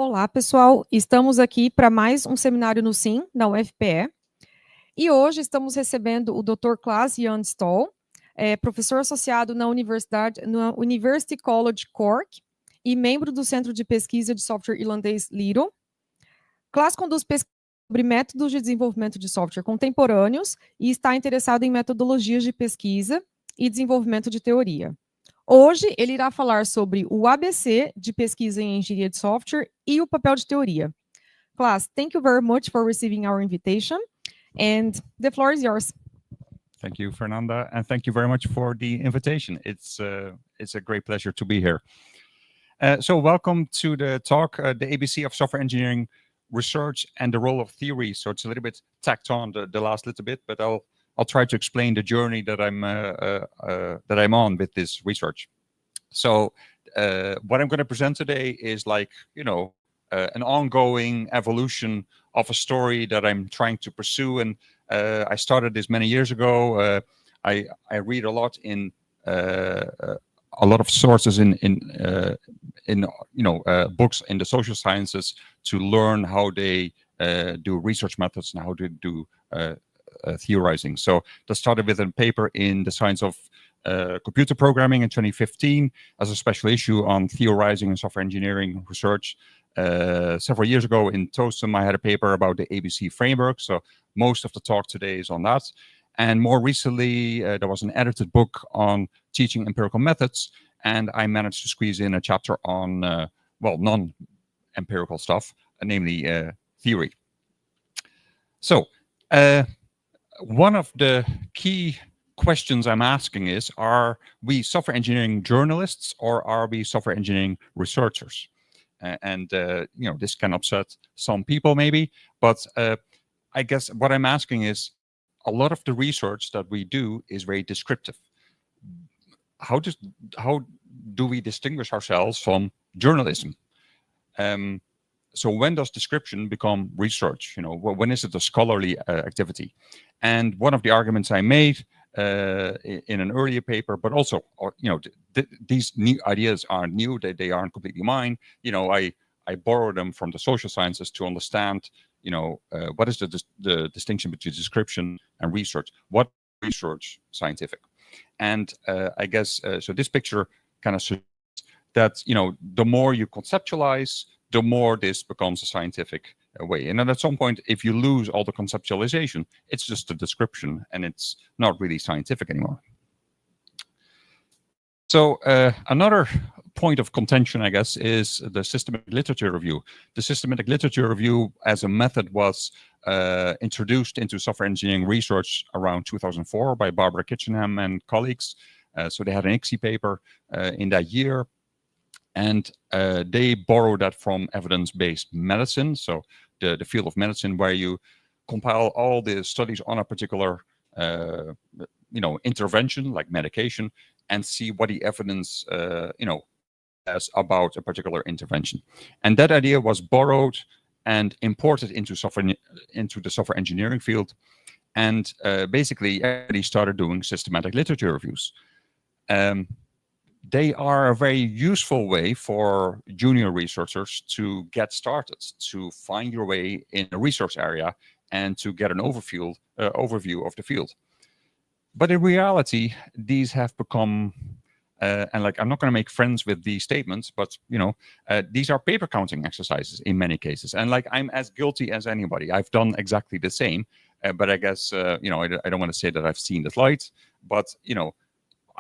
Olá, pessoal. Estamos aqui para mais um seminário no CIn, da UFPE. E hoje estamos recebendo o Dr. Klaas-Jan Stol, professor associado na University College Cork e membro do Centro de Pesquisa de Software irlandês Little. Klaas conduz pesquisa sobre métodos de desenvolvimento de software contemporâneos e está interessado em metodologias de pesquisa e desenvolvimento de teoria. Hoje, ele irá falar sobre o ABC de pesquisa em engenharia de software e o papel de teoria. Klaas, thank you very much for receiving our invitation, and the floor is yours. Thank you, Fernanda, and thank you very much for the invitation. It's a great pleasure to be here. So welcome to the talk, the ABC of software engineering research and the role of theory. So it's a little bit tacked on the last little bit, but I'll try to explain the journey that I'm on with this research. So what I'm going to present today is like, an ongoing evolution of a story that I'm trying to pursue. And I started this many years ago. I read a lot in a lot of sources in books in the social sciences to learn how they do research methods and how to do theorizing. So that started with a paper in the Science of Computer Programming in 2015 as a special issue on theorizing and software engineering research. Several years ago in TOSM, I had a paper about the ABC framework. So most of the talk today is on that. And more recently, there was an edited book on teaching empirical methods. And I managed to squeeze in a chapter on, non-empirical stuff, namely theory. So one of the key questions I'm asking is, are we software engineering journalists or are we software engineering researchers? This can upset some people maybe, but I guess what I'm asking is, a lot of the research that we do is very descriptive. How do we distinguish ourselves from journalism? So when does description become research? When is it a scholarly activity? And one of the arguments I made in an earlier paper, but also, these new ideas aren't new; they aren't completely mine. I borrow them from the social sciences to understand, what is the distinction between description and research? What is research scientific? And I guess so. This picture kind of suggests that the more you conceptualize, the more this becomes a scientific way. And then at some point, if you lose all the conceptualization, it's just a description and it's not really scientific anymore. So another point of contention, I guess, is the systematic literature review. The systematic literature review as a method was introduced into software engineering research around 2004 by Barbara Kitchenham and colleagues. So they had an ICSI paper in that year. And they borrowed that from evidence-based medicine, so the field of medicine where you compile all the studies on a particular, intervention like medication, and see what the evidence, says about a particular intervention. And that idea was borrowed and imported into the software engineering field, and basically everybody started doing systematic literature reviews. They are a very useful way for junior researchers to get started, to find your way in a research area and to get an overview of the field. But in reality, these have become, I'm not going to make friends with these statements, but these are paper counting exercises in many cases. And I'm as guilty as anybody. I've done exactly the same, but I guess, I don't want to say that I've seen the light, but,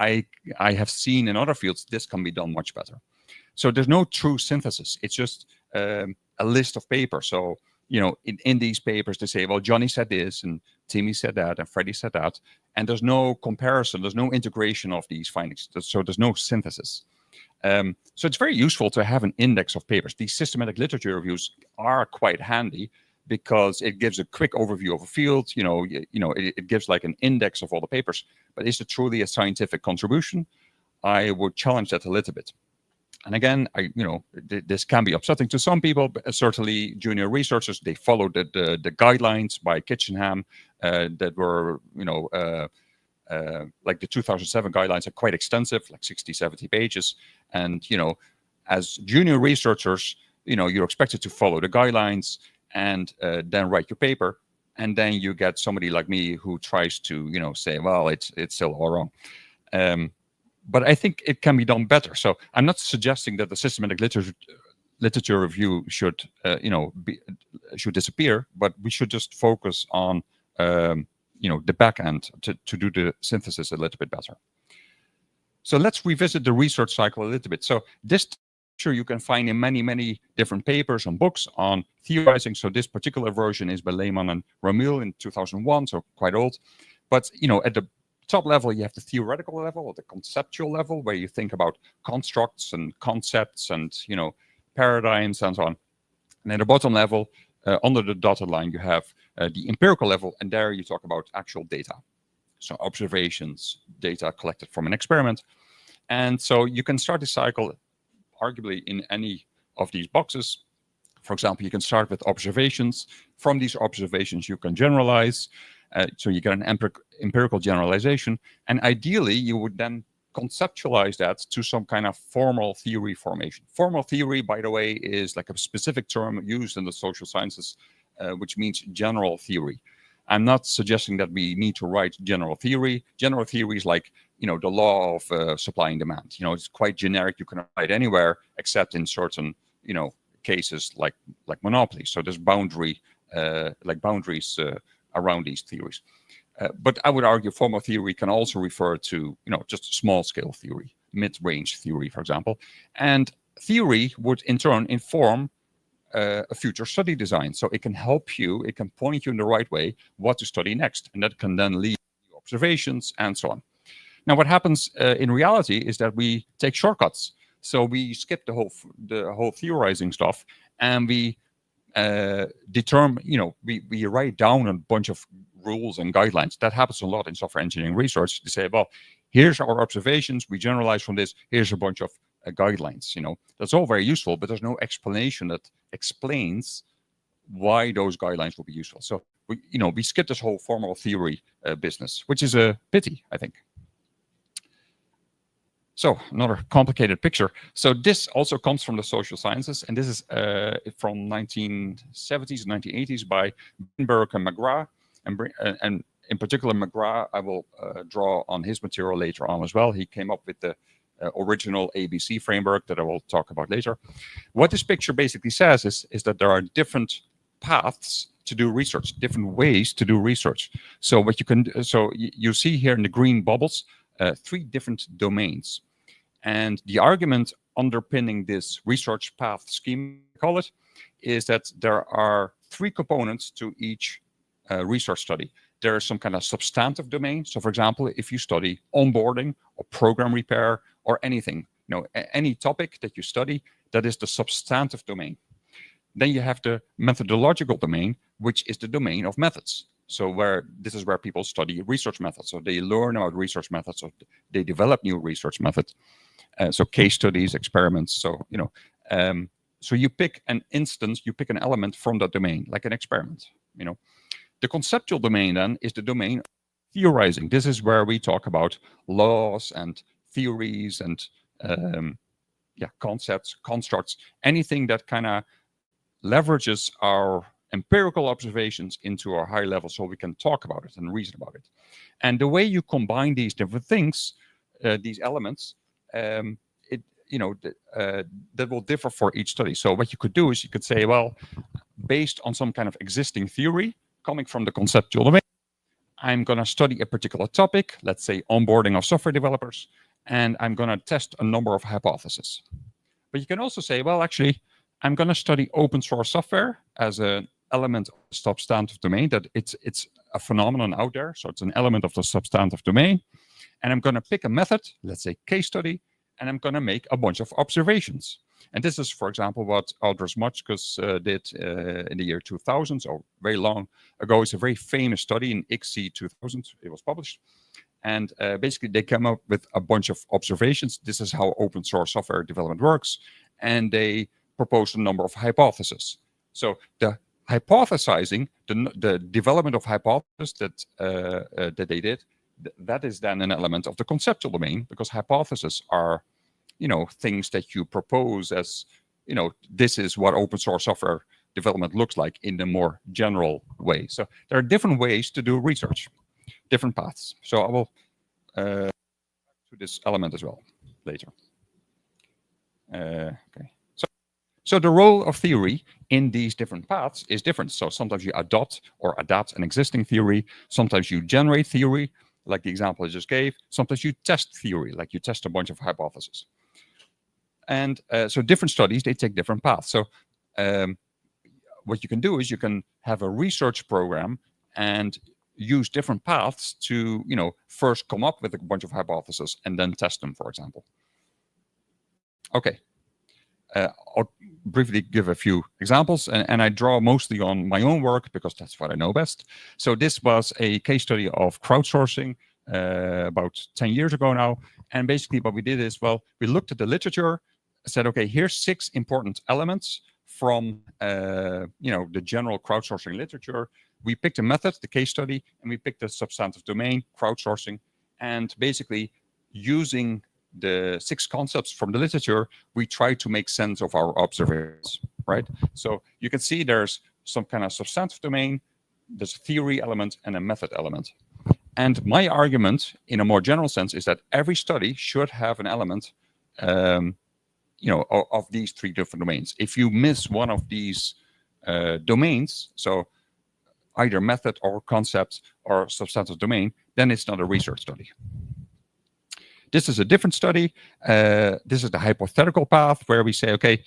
I have seen in other fields this can be done much better. So there's no true synthesis. It's just a list of papers. So in these papers they say, well, Johnny said this and Timmy said that and Freddie said that, and there's no comparison. There's no integration of these findings. So there's no synthesis. So it's very useful to have an index of papers. These systematic literature reviews are quite handy, because it gives a quick overview of a field. It gives like an index of all the papers. But is it truly a scientific contribution? I would challenge that a little bit. And again, this can be upsetting to some people, but certainly junior researchers, they followed the guidelines by Kitchenham that were, like the 2007 guidelines are quite extensive, like 60, 70 pages. And, as junior researchers, you're expected to follow the guidelines and then write your paper. And then you get somebody like me who tries to, say, well, it's still all wrong. But I think it can be done better. So I'm not suggesting that the systematic literature review should, should disappear, but we should just focus on, the back end to do the synthesis a little bit better. So let's revisit the research cycle a little bit. So this sure you can find in many, many different papers and books on theorizing. So this particular version is by Lehman and Ramil in 2001, so quite old. But, at the top level, you have the theoretical level, or the conceptual level, where you think about constructs and concepts and, paradigms and so on. And at the bottom level, under the dotted line, you have the empirical level, and there you talk about actual data. So observations, data collected from an experiment. And so you can start the cycle arguably in any of these boxes. For example, you can start with observations. From these observations, you can generalize. So you get an empirical generalization. And ideally, you would then conceptualize that to some kind of formal theory formation. Formal theory, by the way, is like a specific term used in the social sciences, which means general theory. I'm not suggesting that we need to write general theory. General theory is like, the law of supply and demand. It's quite generic. You can write anywhere except in certain, cases like monopoly. So there's boundaries around these theories. But I would argue formal theory can also refer to, just small scale theory, mid-range theory, for example. And theory would in turn inform a future study design. So it can help you, it can point you in the right way what to study next. And that can then lead to observations and so on. Now, what happens in reality is that we take shortcuts. So we skip the whole theorizing stuff, and we determine, we write down a bunch of rules and guidelines. That happens a lot in software engineering research. They say, well, here's our observations. We generalize from this. Here's a bunch of guidelines. That's all very useful, but there's no explanation that explains why those guidelines will be useful. So we skip this whole formal theory business, which is a pity, I think. So another complicated picture. So this also comes from the social sciences, and this is from 1970s and 1980s by Binberg and McGrath, and in particular McGrath. I will draw on his material later on as well. He came up with the original ABC framework that I will talk about later. What this picture basically says is that there are different paths to do research, different ways to do research. So what you can, so you see here in the green bubbles, 3 different domains. And the argument underpinning this research path scheme, I call it, is that there are 3 components to each research study. There is some kind of substantive domain. So for example, if you study onboarding or program repair or anything, any topic that you study, that is the substantive domain. Then you have the methodological domain, which is the domain of methods. So this is where people study research methods. So they learn about research methods, or they develop new research methods. So case studies, experiments. So, so you pick an instance, you pick an element from that domain, like an experiment, The conceptual domain then is the domain of theorizing. This is where we talk about laws and theories and concepts, constructs, anything that kind of leverages our empirical observations into our high level so we can talk about it and reason about it. And the way you combine these different things, these elements, that will differ for each study. So what you could do is you could say, well, based on some kind of existing theory coming from the conceptual domain, I'm going to study a particular topic, let's say onboarding of software developers, and I'm going to test a number of hypotheses. But you can also say, well, actually, I'm going to study open source software as an element of the substantive domain, that it's a phenomenon out there. So it's an element of the substantive domain. And I'm going to pick a method, let's say case study, and I'm going to make a bunch of observations. And this is, for example, what Aldous Motchkus did in the year 2000, so very long ago. It's a very famous study in ICSI 2000. It was published. And basically, they came up with a bunch of observations. This is how open source software development works. And they proposed a number of hypotheses. So the hypothesizing, the development of hypotheses that they did, that is then an element of the conceptual domain, because hypotheses are, things that you propose as, this is what open source software development looks like in the more general way. So there are different ways to do research, different paths. So I will to this element as well later. Okay. So the role of theory in these different paths is different. So sometimes you adopt or adapt an existing theory. Sometimes you generate theory, like the example I just gave. Sometimes you test theory, like you test a bunch of hypotheses. And so different studies, they take different paths. So what you can do is you can have a research program and use different paths to, first come up with a bunch of hypotheses and then test them, for example. Okay. I'll briefly give a few examples, and I draw mostly on my own work because that's what I know best. So this was a case study of crowdsourcing about 10 years ago now. And basically what we did is, well, we looked at the literature, said, okay, here's 6 important elements from, the general crowdsourcing literature. We picked a method, the case study, and we picked a substantive domain, crowdsourcing, and basically using the 6 concepts from the literature, we try to make sense of our observations, right? So you can see there's some kind of substantive domain, there's a theory element and a method element. And my argument in a more general sense is that every study should have an element, of these 3 different domains. If you miss one of these domains, so either method or concept or substantive domain, then it's not a research study. This is a different study. This is the hypothetical path where we say, okay,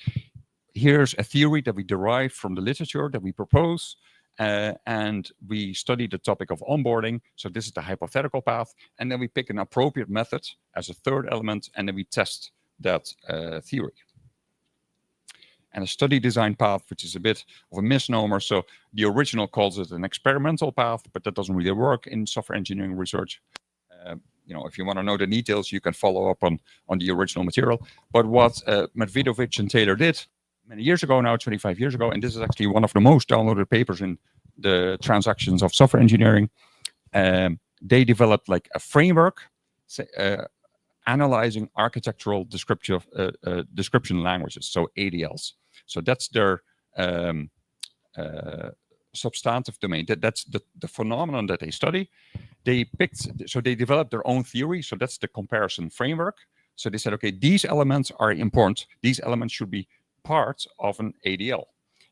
here's a theory that we derive from the literature that we propose, and we study the topic of onboarding. So this is the hypothetical path. And then we pick an appropriate method as a 3rd element, and then we test that theory. And a study design path, which is a bit of a misnomer. So the original calls it an experimental path, but that doesn't really work in software engineering research. If you want to know the details, you can follow up on the original material. But what Medvedovich and Taylor did many years ago now, 25 years ago, and this is actually one of the most downloaded papers in the transactions of software engineering, they developed like a framework analyzing architectural description languages, so ADLs. So that's their substantive domain. That's the phenomenon that they study. They developed their own theory. So that's the comparison framework. So they said, okay, these elements are important. These elements should be part of an ADL.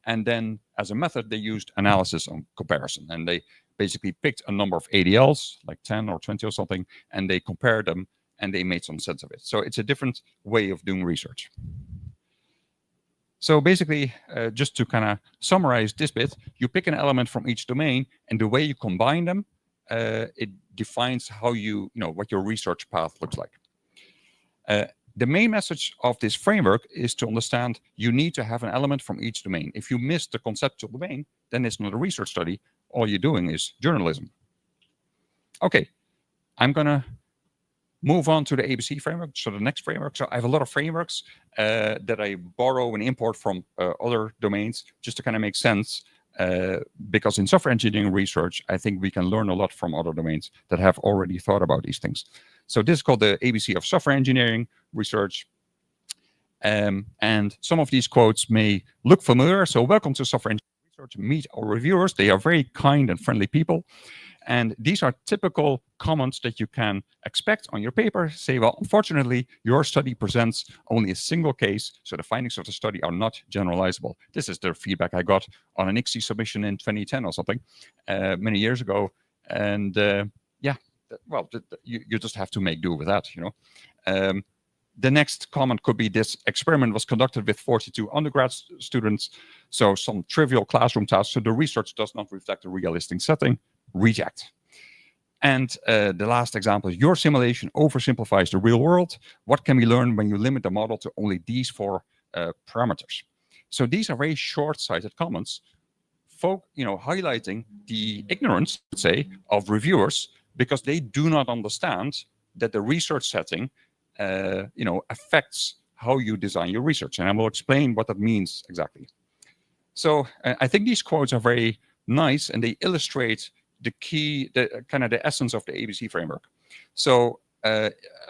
And then as a method, they used analysis on comparison. And they basically picked a number of ADLs, like 10 or 20 or something, and they compared them and they made some sense of it. So it's a different way of doing research. So basically, just to kind of summarize this bit, you pick an element from each domain, and the way you combine them, it defines how what your research path looks like. The main message of this framework is to understand you need to have an element from each domain. If you miss the conceptual domain, then it's not a research study. All you're doing is journalism. Okay, I'm going to move on to the ABC framework, so the next framework. So I have a lot of frameworks that I borrow and import from other domains just to kind of make sense. Because in software engineering research, I think we can learn a lot from other domains that have already thought about these things. So this is called the ABC of software engineering research. And some of these quotes may look familiar. So welcome to software engineering research. Meet our reviewers. They are very kind and friendly people. And these are typical comments that you can expect on your paper. Say, well, unfortunately, your study presents only a single case, so the findings of the study are not generalizable. This is the feedback I got on an ICSI submission in 2010 or something, many years ago. And you just have to make do with that, The next comment could be this experiment was conducted with 42 undergrad students, so some trivial classroom tasks, so the research does not reflect a realistic setting. Reject. And the last example is your simulation oversimplifies the real world. What can we learn when you limit the model to only these 4 parameters? So these are very short-sighted comments, highlighting the ignorance, let's say, of reviewers, because they do not understand that the research setting, affects how you design your research. And I will explain what that means exactly. So I think these quotes are very nice, and they illustrate the key, the essence of the ABC framework. So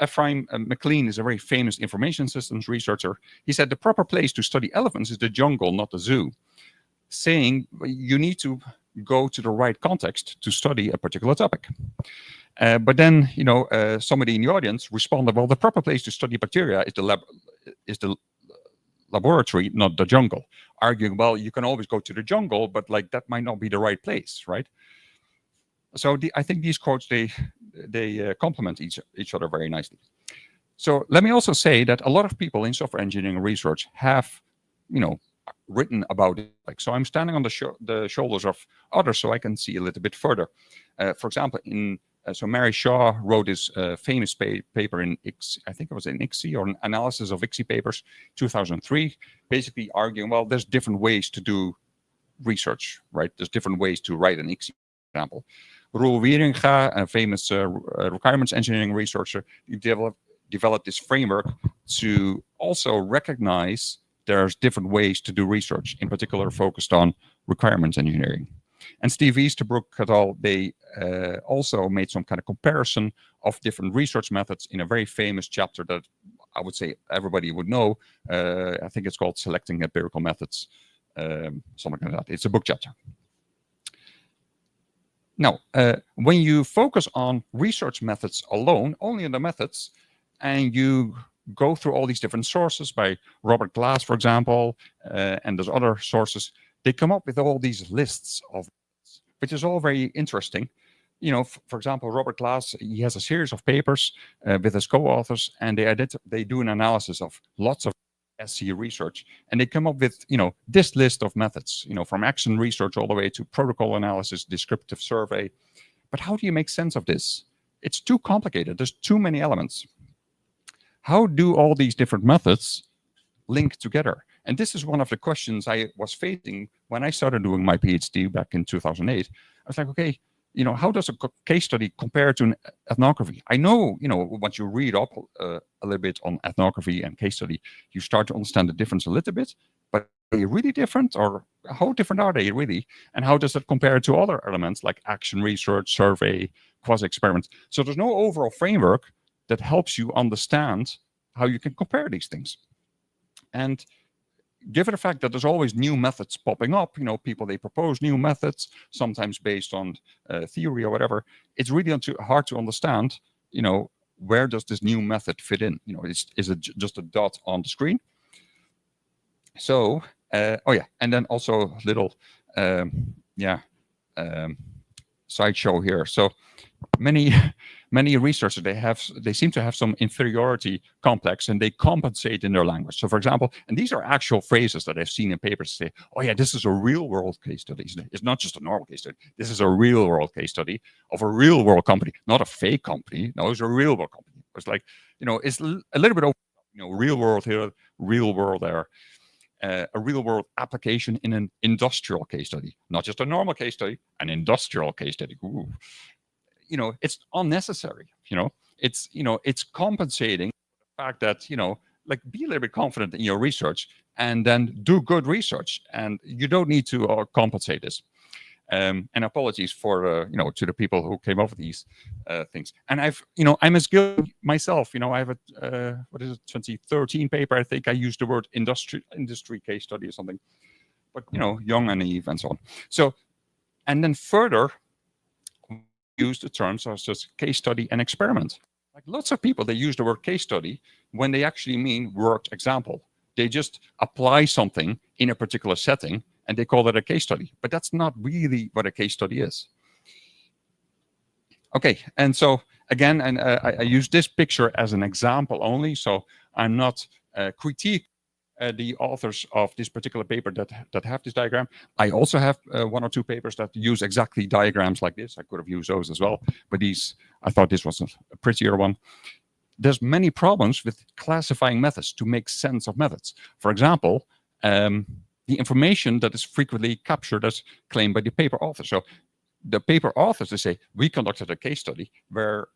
Ephraim McLean is a very famous information systems researcher. He said the proper place to study elephants is the jungle, not the zoo, saying you need to go to the right context to study a particular topic. But then, somebody in the audience responded, well, the proper place to study bacteria is the laboratory, not the jungle, arguing, well, you can always go to the jungle, but like that might not be the right place, right? So I think these quotes, they complement each other very nicely. So let me also say that a lot of people in software engineering research have, written about it. So I'm standing on the shoulders of others, so I can see a little bit further. For example, so Mary Shaw wrote this famous paper in I think it was in ICSI, or an analysis of ICSI papers, 2003, basically arguing, well, there's different ways to do research, right? There's different ways to write an ICSI, for example. Roel Wieringa, a famous requirements engineering researcher, developed this framework to also recognize there's different ways to do research, in particular focused on requirements engineering. And Steve Easterbrook et al., they also made some kind of comparison of different research methods in a very famous chapter that I would say everybody would know. I think it's called Selecting Empirical Methods, something like that. It's a book chapter. Now, when you focus on research methods alone, only on the methods, and you go through all these different sources by Robert Glass, for example, and there's other sources, they come up with all these lists of, which is all very interesting. For example, Robert Glass, he has a series of papers with his co-authors, and they do an analysis of lots of SC research, and they come up with, this list of methods, from action research all the way to protocol analysis, descriptive survey. But how do you make sense of this? It's too complicated. There's too many elements. How do all these different methods link together? And this is one of the questions I was facing when I started doing my PhD back in 2008. I was like, okay, how does a case study compare to an ethnography? I know, once you read up a little bit on ethnography and case study, you start to understand the difference a little bit, but are they really different, or how different are they really? And how does that compare to other elements like action research, survey, quasi-experiments? So there's no overall framework that helps you understand how you can compare these things. And given the fact that there's always new methods popping up, people, they propose new methods, sometimes based on theory or whatever, it's really hard to understand, where does this new method fit in? Is it just a dot on the screen? So, and then also little, sideshow here. So many researchers, they seem to have some inferiority complex, and they compensate in their language. So for example, and these are actual phrases that I've seen in papers say, oh yeah, this is a real world case study. It's not just a normal case study. This is a real world case study of a real world company, not a fake company. No, it's a real world company. It's like, it's a little bit of, real world here, real world there. A real world application in an industrial case study, not just a normal case study, an industrial case study. Ooh. It's unnecessary. It's compensating the fact that, be a little bit confident in your research and then do good research, and you don't need to compensate this. And apologies for, to the people who came up with these things. And I'm as guilty myself. I have a, 2013 paper. I think I used the word industry case study or something, but, young and naive and so on. So, and then further, use the terms such as case study and experiment. Like lots of people, they use the word case study when they actually mean worked example. They just apply something in a particular setting and they call it a case study, but that's not really what a case study is. Okay, and so again, and I use this picture as an example only, so I'm not critiquing the authors of this particular paper that have this diagram. I also have one or two papers that use exactly diagrams like this. I could have used those as well, but I thought this was a prettier one. There's many problems with classifying methods to make sense of methods. For example, the information that is frequently captured as claimed by the paper author. So the paper authors, they say, we conducted a case study where,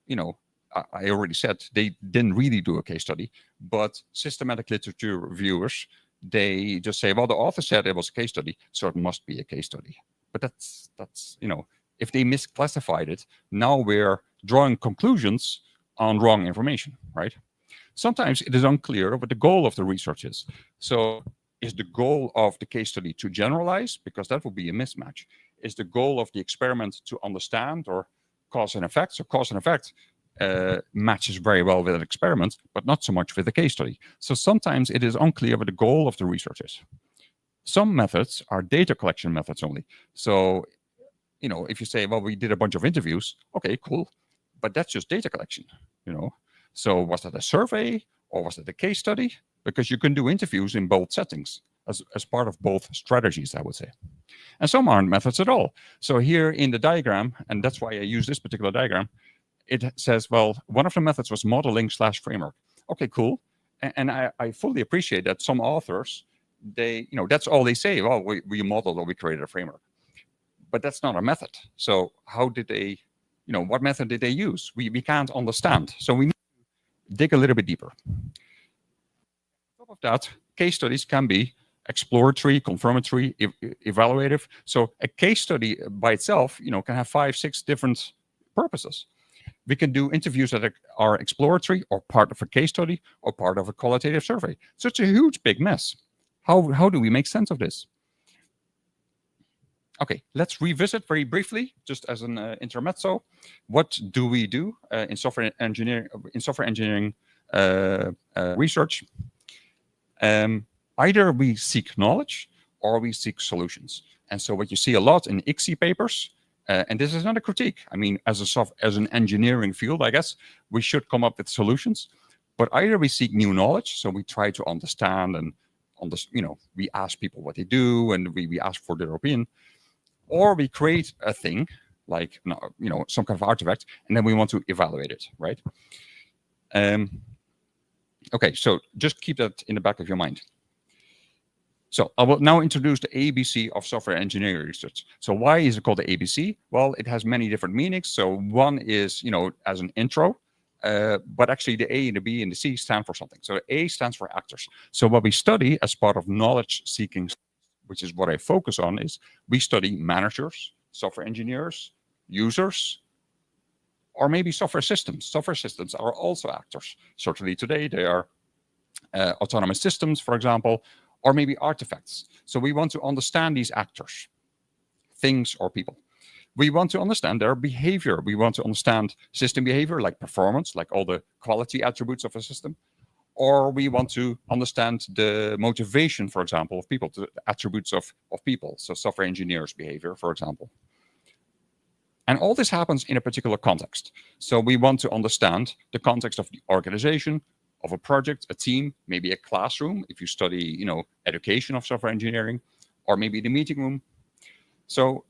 I already said they didn't really do a case study, but systematic literature reviewers, they just say, well, the author said it was a case study, so it must be a case study. But that's if they misclassified it, now we're drawing conclusions on wrong information, right? Sometimes it is unclear what the goal of the research is. So is the goal of the case study to generalize? Because that would be a mismatch. Is the goal of the experiment to understand or cause and effect? So cause and effect matches very well with an experiment, but not so much with a case study. So sometimes it is unclear what the goal of the research is. Some methods are data collection methods only. So, you know, if you say, well, we did a bunch of interviews, okay, cool, but that's just data collection, you know. So was that a survey or was it a case study? Because you can do interviews in both settings as part of both strategies, I would say. And some aren't methods at all. So here in the diagram, and that's why I use this particular diagram, it says, well, one of the methods was modeling/framework. Okay, cool. And I fully appreciate that some authors, they, you know, that's all they say. Well, we modeled or we created a framework. But that's not a method. So how did they, you know, what method did they use? We can't understand. So we need to dig a little bit deeper. On top of that, case studies can be exploratory, confirmatory, evaluative. So a case study by itself, you know, can have 5, 6 different purposes. We can do interviews that are exploratory or part of a case study or part of a qualitative survey. So it's a huge, big mess. How do we make sense of this? Okay, let's revisit very briefly, just as an intermezzo. What do we do in software engineering? Research? Either we seek knowledge or we seek solutions. And so what you see a lot in ICSI papers, and this is not a critique. I mean, as an engineering field, I guess we should come up with solutions. But either we seek new knowledge, so we try to understand and you know, we ask people what they do, and we ask for their opinion, or we create a thing like, you know, some kind of artifact, and then we want to evaluate it, right? Okay, so just keep that in the back of your mind. So I will now introduce the ABC of software engineering research. So why is it called the ABC? Well, it has many different meanings. So one is, you know, as an intro, but actually the A and the B and the C stand for something. So A stands for actors. So what we study as part of knowledge seeking, which is what I focus on, is we study managers, software engineers, users, or maybe software systems. Software systems are also actors. Certainly today they are autonomous systems, for example, or maybe artifacts. So we want to understand these actors, things or people. We want to understand their behavior. We want to understand system behavior, like performance, like all the quality attributes of a system. Or we want to understand the motivation, for example, of people, the attributes of people. So software engineers' behavior, for example. And all this happens in a particular context. So we want to understand the context of the organization, of a project, a team, maybe a classroom, if you study, you know, education of software engineering, or maybe the meeting room. So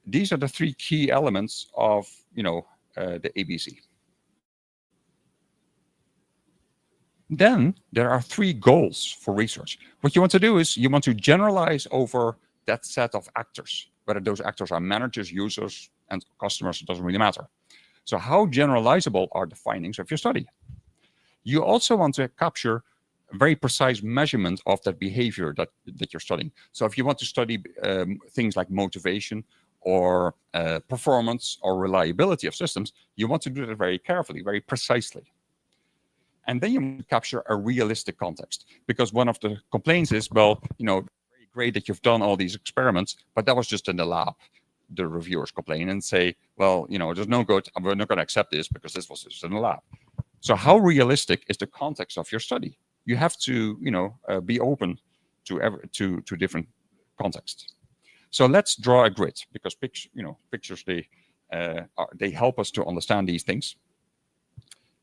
these are the 3 key elements of, you know, the ABC. Then there are 3 goals for research. What you want to do is you want to generalize over that set of actors, whether those actors are managers, users, and customers, it doesn't really matter. So how generalizable are the findings of your study? You also want to capture a very precise measurement of that behavior that you're studying. So if you want to study things like motivation or performance or reliability of systems, you want to do that very carefully, very precisely. And then you want to capture a realistic context, because one of the complaints is, well, you know, very great that you've done all these experiments, but that was just in the lab. The reviewers complain and say, well, you know, there's no good, we're not going to accept this because this was just in the lab. So how realistic is the context of your study? You have to, you know, be open to different contexts. So let's draw a grid, because pictures they help us to understand these things.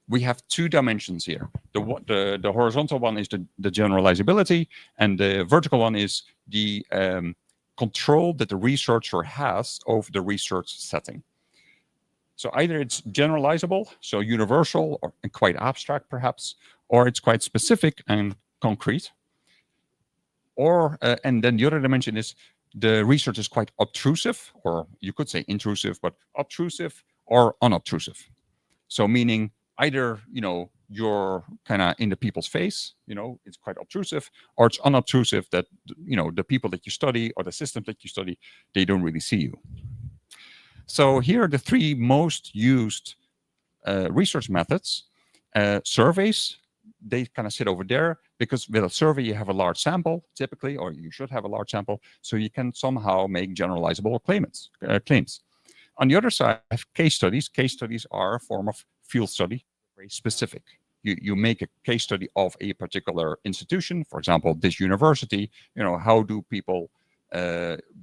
We have 2 dimensions here. The horizontal one is the generalizability, and the vertical one is the control that the researcher has over the research setting. So either it's generalizable, so universal or quite abstract perhaps, or it's quite specific and concrete. Or and then the other dimension is the research is quite obtrusive, or you could say intrusive, but obtrusive or unobtrusive. So meaning either, you know, you're kind of in the people's face, you know, it's quite obtrusive, or it's unobtrusive that, you know, the people that you study or the systems that you study, they don't really see you. So here are the 3 most used research methods, surveys, they kind of sit over there, because with a survey you have a large sample typically, or you should have a large sample, so you can somehow make generalizable claims. On the other side, I have case studies. Case studies are a form of field study, very specific. You make a case study of a particular institution, for example, this university. How do people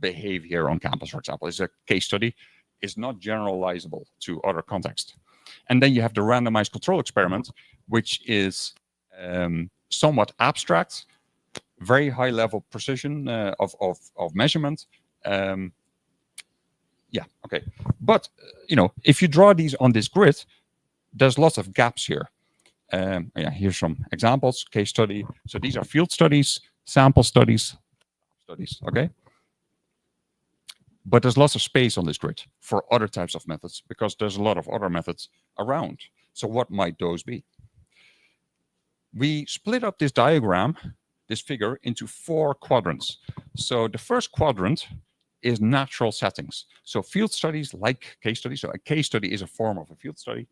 behave here on campus, for example, is a case study. Is not generalizable to other contexts. And then you have the randomized control experiment, which is somewhat abstract, very high level precision of measurement. Yeah, okay. But, if you draw these on this grid, there's lots of gaps here. Yeah, here's some examples, case study. So these are field studies, sample studies, okay? But there's lots of space on this grid for other types of methods, because there's a lot of other methods around. So what might those be? We split up this diagram, this figure, into 4 quadrants. So the first quadrant is natural settings. So field studies, like case studies. So a case study is a form of a field study.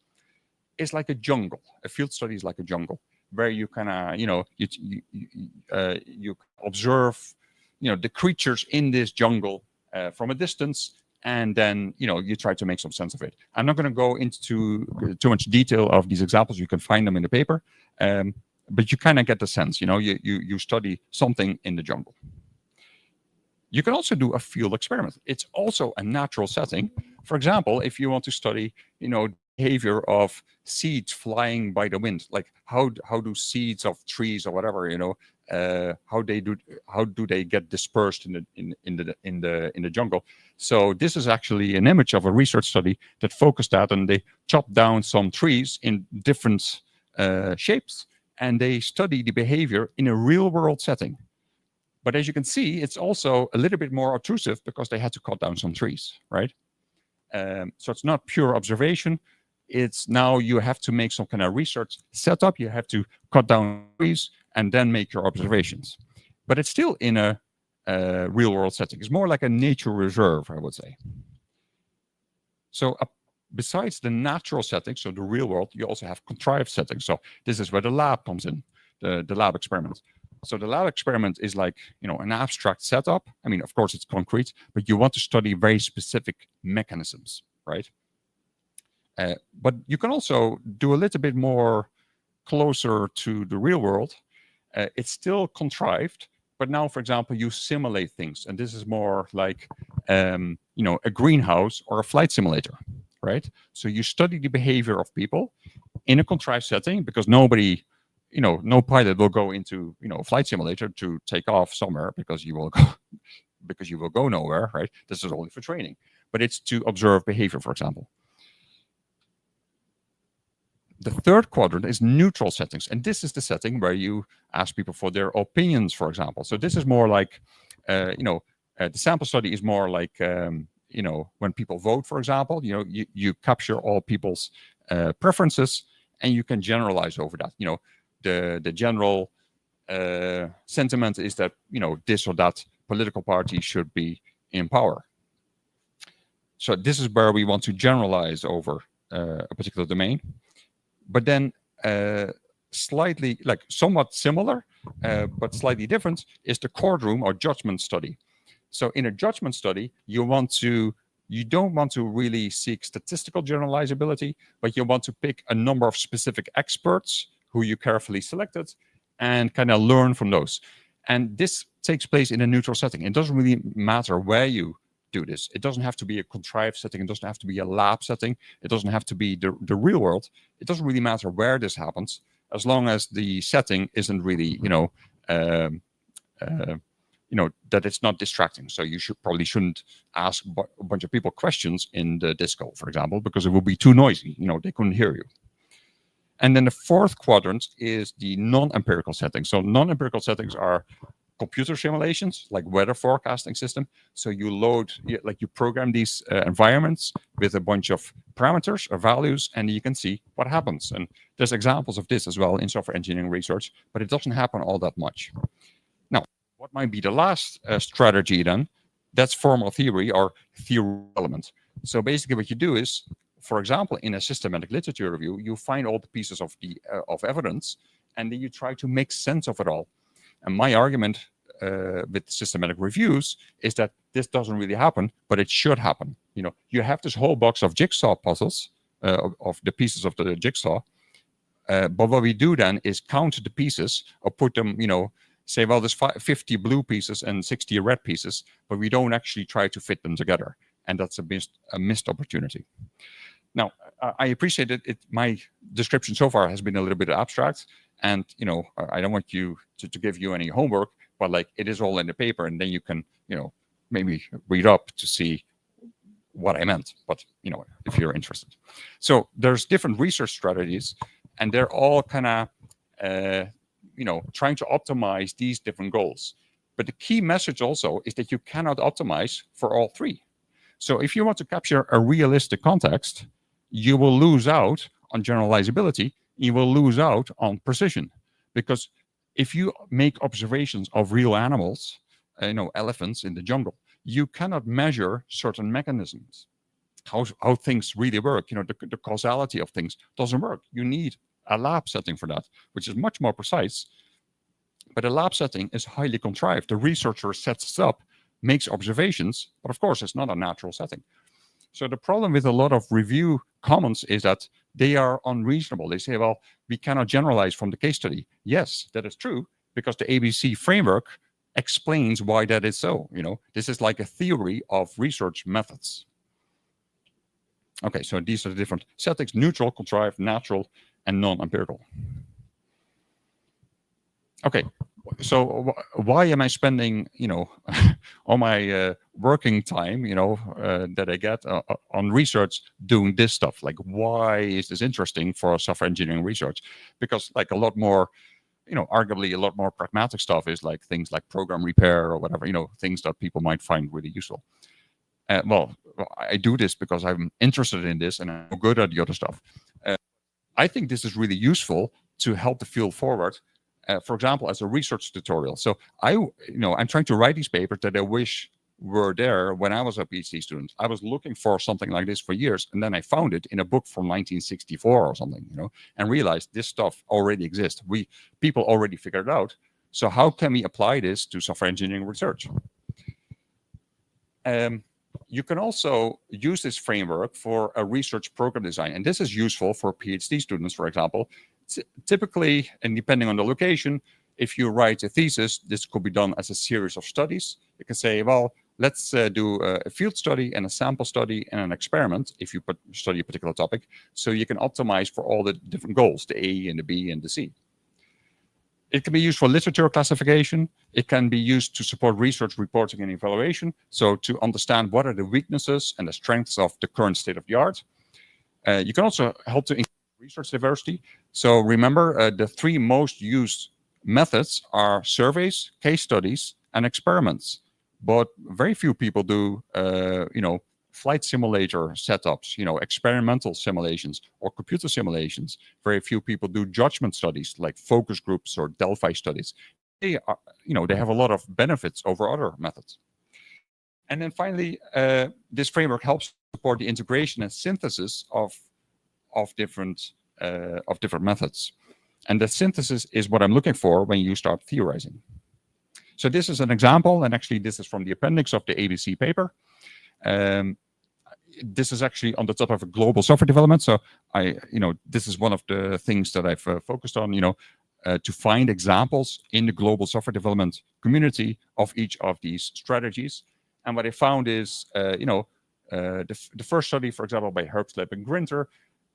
It's like a jungle. A field study is like a jungle, where you kind of, you observe, the creatures in this jungle from a distance, and then you try to make some sense of it. I'm not going to go into too much detail of these examples. You can find them in the paper, but you kind of get the sense. You study something in the jungle. You can also do a field experiment. It's also a natural setting. For example, if you want to study, behavior of seeds flying by the wind, like how do seeds of trees or whatever, how do they get dispersed in the jungle? So this is actually an image of a research study that focused that, and they chopped down some trees in different shapes, and they study the behavior in a real world setting. But as you can see, it's also a little bit more obtrusive, because they had to cut down some trees, right? So it's not pure observation. It's now you have to make some kind of research setup. You have to cut down trees and then make your observations. But it's still in a real world setting. It's more like a nature reserve, I would say. So besides the natural settings, so the real world, you also have contrived settings. So this is where the lab comes in, the lab experiment. So the lab experiment is like, an abstract setup. I mean, of course, it's concrete, but you want to study very specific mechanisms, right? But you can also do a little bit more closer to the real world. It's still contrived, but now, for example, you simulate things. And this is more like, a greenhouse or a flight simulator, right? So you study the behavior of people in a contrived setting, because nobody, no pilot will go into, a flight simulator to take off somewhere, because you will go nowhere, right? This is only for training, but it's to observe behavior, for example. The third quadrant is neutral settings. And this is the setting where you ask people for their opinions, for example. So this is more like, the sample study is more like, when people vote, for example, you capture all people's preferences, and you can generalize over that. The general sentiment is that, this or that political party should be in power. So this is where we want to generalize over a particular domain. But then slightly, like somewhat similar, but slightly different, is the courtroom or judgment study. So in a judgment study, you don't want to really seek statistical generalizability, but you want to pick a number of specific experts who you carefully selected and kind of learn from those. And this takes place in a neutral setting. It doesn't really matter where you do this. It doesn't have to be a contrived setting. It doesn't have to be a lab setting. It doesn't have to be the real world. It doesn't really matter where this happens, as long as the setting isn't really, that it's not distracting. So you probably shouldn't ask a bunch of people questions in the disco, for example, because it will be too noisy. They couldn't hear you. And then the fourth quadrant is the non-empirical settings. So non-empirical settings are computer simulations, like weather forecasting system. So you program these environments with a bunch of parameters or values, and you can see what happens. And there's examples of this as well in software engineering research, but it doesn't happen all that much. Now, what might be the last strategy then? That's formal theory or theory element. So basically what you do is, for example, in a systematic literature review, you find all the pieces of of evidence, and then you try to make sense of it all. And my argument with systematic reviews is that this doesn't really happen, but it should happen. You have this whole box of jigsaw puzzles, of the pieces of the jigsaw. But what we do then is count the pieces, or put them, say, well, there's 50 blue pieces and 60 red pieces, but we don't actually try to fit them together. And that's a missed opportunity. Now, I appreciate it. My description so far has been a little bit abstract, and I don't want you to give you any homework, but like, it is all in the paper, and then you can maybe read up to see what I meant. But if you're interested, so there's different research strategies, and they're all kind of trying to optimize these different goals. But the key message also is that you cannot optimize for all three. So if you want to capture a realistic context, you will lose out on generalizability. You will lose out on precision, because if you make observations of real animals, elephants in the jungle, you cannot measure certain mechanisms, how things really work. The causality of things doesn't work. You need a lab setting for that, which is much more precise. But a lab setting is highly contrived. The researcher sets it up, makes observations, but of course it's not a natural setting. So the problem with a lot of review comments is that they are unreasonable. They say, well, we cannot generalize from the case study. Yes, that is true, because the ABC framework explains why that is so. This is like a theory of research methods. Okay, so these are the different settings: neutral, contrived, natural, and non-empirical. Okay, so why am I spending, all my working time, that I get on research doing this stuff? Like, why is this interesting for software engineering research? Because like a lot more, arguably a lot more pragmatic stuff is like things like program repair or whatever, things that people might find really useful. Well, I do this because I'm interested in this and I'm good at the other stuff. I think this is really useful to help the field forward. For example, as a research tutorial. So I'm trying to write these papers that I wish were there when I was a PhD student. I was looking for something like this for years, and then I found it in a book from 1964 or something, and realized this stuff already exists. People already figured it out. So how can we apply this to software engineering research? You can also use this framework for a research program design, and this is useful for PhD students, for example. Typically, and depending on the location, if you write a thesis, this could be done as a series of studies. You can say, well, let's do a field study and a sample study and an experiment if you study a particular topic. So you can optimize for all the different goals, the A and the B and the C. It can be used for literature classification. It can be used to support research reporting and evaluation. So to understand what are the weaknesses and the strengths of the current state of the art. You can also help to increase research diversity. So remember, the three most used methods are surveys, case studies, and experiments. But very few people do, flight simulator setups, experimental simulations or computer simulations. Very few people do judgment studies like focus groups or Delphi studies. They are, they have a lot of benefits over other methods. And then finally, this framework helps support the integration and synthesis of different methods. And the synthesis is what I'm looking for when you start theorizing. So this is an example, and actually this is from the appendix of the ABC paper. This is actually on the top of a global software development. So this is one of the things that I've focused on, to find examples in the global software development community of each of these strategies. And what I found is, the first study, for example, by Herbsleb and Grinter,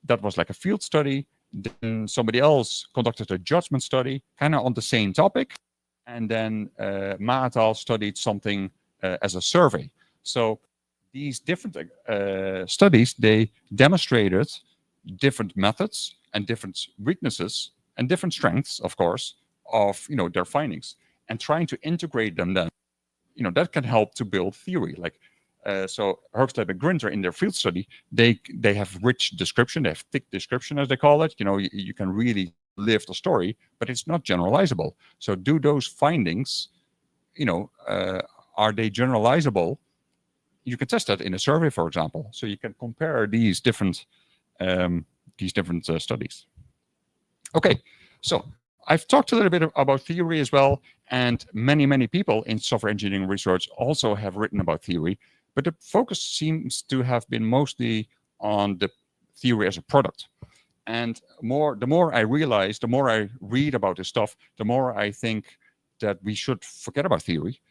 that was like a field study. Then somebody else conducted a judgment study, kind of on the same topic. And then Maatal studied something as a survey. So these different studies, they demonstrated different methods and different weaknesses and different strengths, of course, of their findings. And trying to integrate them then, that can help to build theory. Like, so Herbsleb and Grinter in their field study, they have rich description, they have thick description, as they call it. You can really live the story, but it's not generalizable. So do those findings, are they generalizable, you can test that in a survey, for example. So you can compare these different studies. Okay, so I've talked a little bit about theory as well, and many people in software engineering research also have written about theory, but the focus seems to have been mostly on the theory as a product. And the more I realize, the more I read about this stuff, the more I think that we should forget about theory.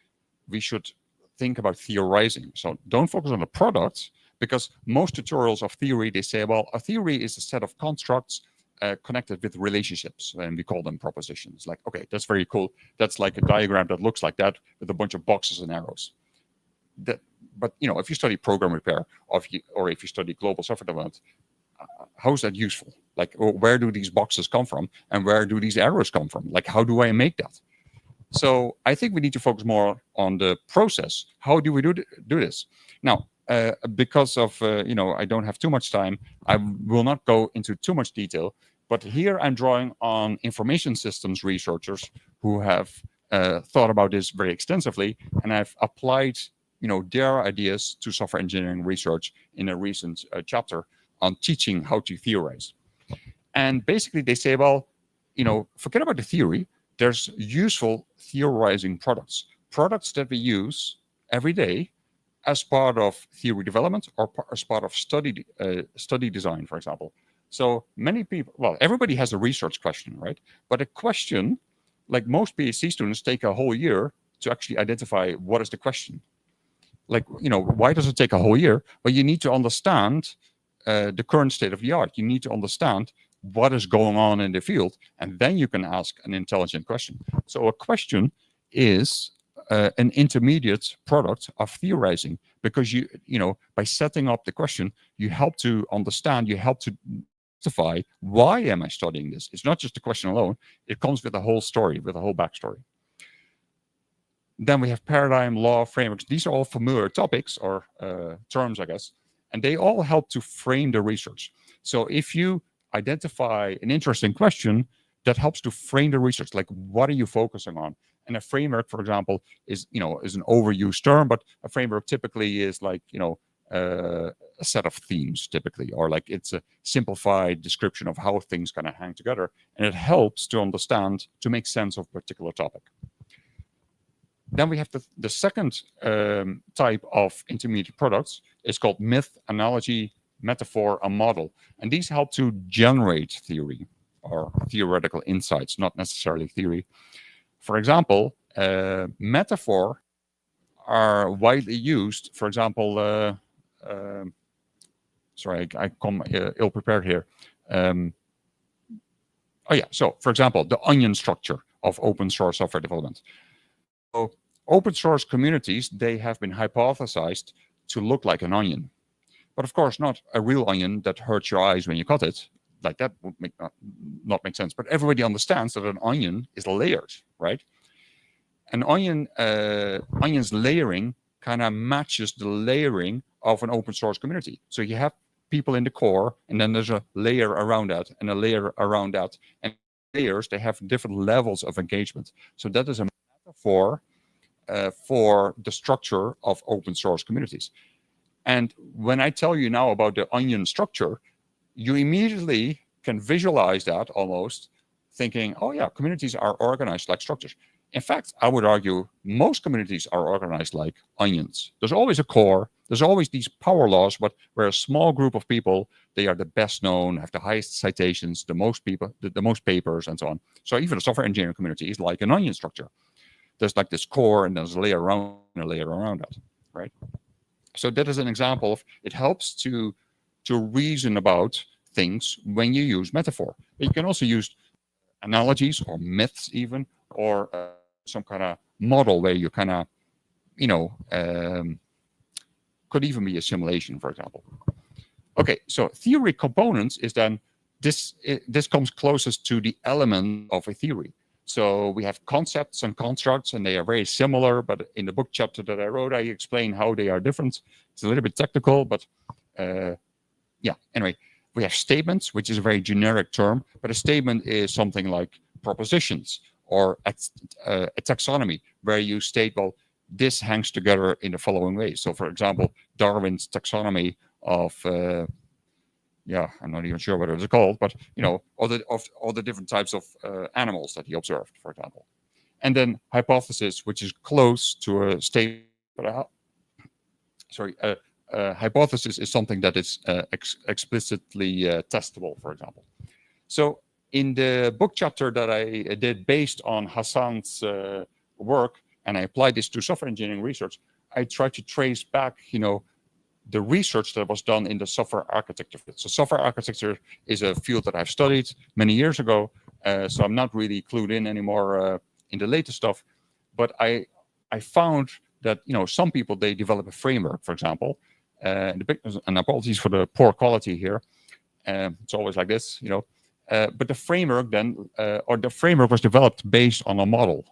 We should think about theorizing. So don't focus on the products, because most tutorials of theory, they say, well, a theory is a set of constructs connected with relationships, and we call them propositions. Like, okay, that's very cool. That's like a diagram that looks like that with a bunch of boxes and arrows. But if you study program repair, or if you study global software development, how is that useful? Like, where do these boxes come from, and where do these arrows come from? Like, how do I make that? So I think we need to focus more on the process. How do we do this? Now, because of I don't have too much time, I will not go into too much detail. But here I'm drawing on information systems researchers who have thought about this very extensively, and I've applied their ideas to software engineering research in a recent chapter on teaching how to theorize. And basically they say, well, forget about the theory. There's useful theorizing products that we use every day as part of theory development or as part of study design, for example. So many people, well, everybody has a research question, right? But a question, like most PhD students, take a whole year to actually identify what is the question. Like, why does it take a whole year? Well, you need to understand the current state of the art. You need to understand what is going on in the field, and then you can ask an intelligent question. So a question is an intermediate product of theorizing, because by setting up the question, you help to understand, you help to justify, why am I studying this? It's not just a question alone. It comes with a whole story, with a whole backstory. Then we have paradigm, law, frameworks. These are all familiar topics or terms, I guess, and they all help to frame the research. So if you identify an interesting question, that helps to frame the research. Like, what are you focusing on? And a framework, for example, is an overused term, but a framework typically is like, a set of themes typically, or like it's a simplified description of how things kind of hang together. And it helps to understand, to make sense of a particular topic. Then we have the second type of intermediate products. It's called myth, analogy, metaphor, and model. And these help to generate theory or theoretical insights, not necessarily theory. For example, metaphor are widely used. For example, sorry, I come ill-prepared here. So for example, the onion structure of open source software development. So open source communities, they have been hypothesized to look like an onion. But of course, not a real onion that hurts your eyes when you cut it. Like, that would not make sense. But everybody understands that an onion is layered, right? An onion's layering kind of matches the layering of an open source community. So you have people in the core, and then there's a layer around that, and a layer around that. And layers, they have different levels of engagement. So that is a metaphor for the structure of open source communities. And when I tell you now about the onion structure, you immediately can visualize that almost, thinking, oh yeah, communities are organized like structures. In fact, I would argue most communities are organized like onions. There's always a core. There's always these power laws, but where a small group of people, they are the best known, have the highest citations, the most people, the most papers, and so on. So even the software engineering community is like an onion structure. There's like this core, and there's a layer around that, right? So that is an example of, it helps to reason about things when you use metaphor. But you can also use analogies or myths even, or some kind of model where you kind of, could even be a simulation, for example. Okay, so theory components is then, this comes closest to the element of a theory. So we have concepts and constructs, and they are very similar, but in the book chapter that I wrote, I explain how they are different. It's a little bit technical, but anyway, we have statements, which is a very generic term, but a statement is something like propositions or a taxonomy, where you state, well, this hangs together in the following way. So, for example, Darwin's taxonomy of I'm not even sure what it's called, but all the different types of animals that he observed, for example. And then hypothesis, which is close to a statement. Hypothesis is something that is explicitly testable, for example. So in the book chapter that I did based on Hassan's work, and I applied this to software engineering research, I tried to trace back, the research that was done in the software architecture field. So software architecture is a field that I've studied many years ago, so I'm not really clued in anymore in the latest stuff. But I found that some people, they develop a framework, for example, and apologies for the poor quality here. It's always like this, but the framework then, or the framework was developed based on a model.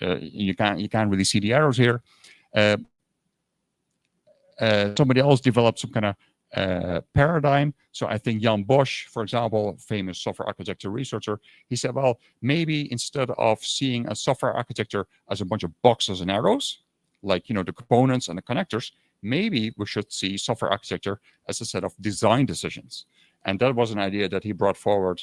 You can't really see the arrows here. Somebody else developed some kind of paradigm. So I think Jan Bosch, for example, famous software architecture researcher, he said, well, maybe instead of seeing a software architecture as a bunch of boxes and arrows, like the components and the connectors, maybe we should see software architecture as a set of design decisions. And that was an idea that he brought forward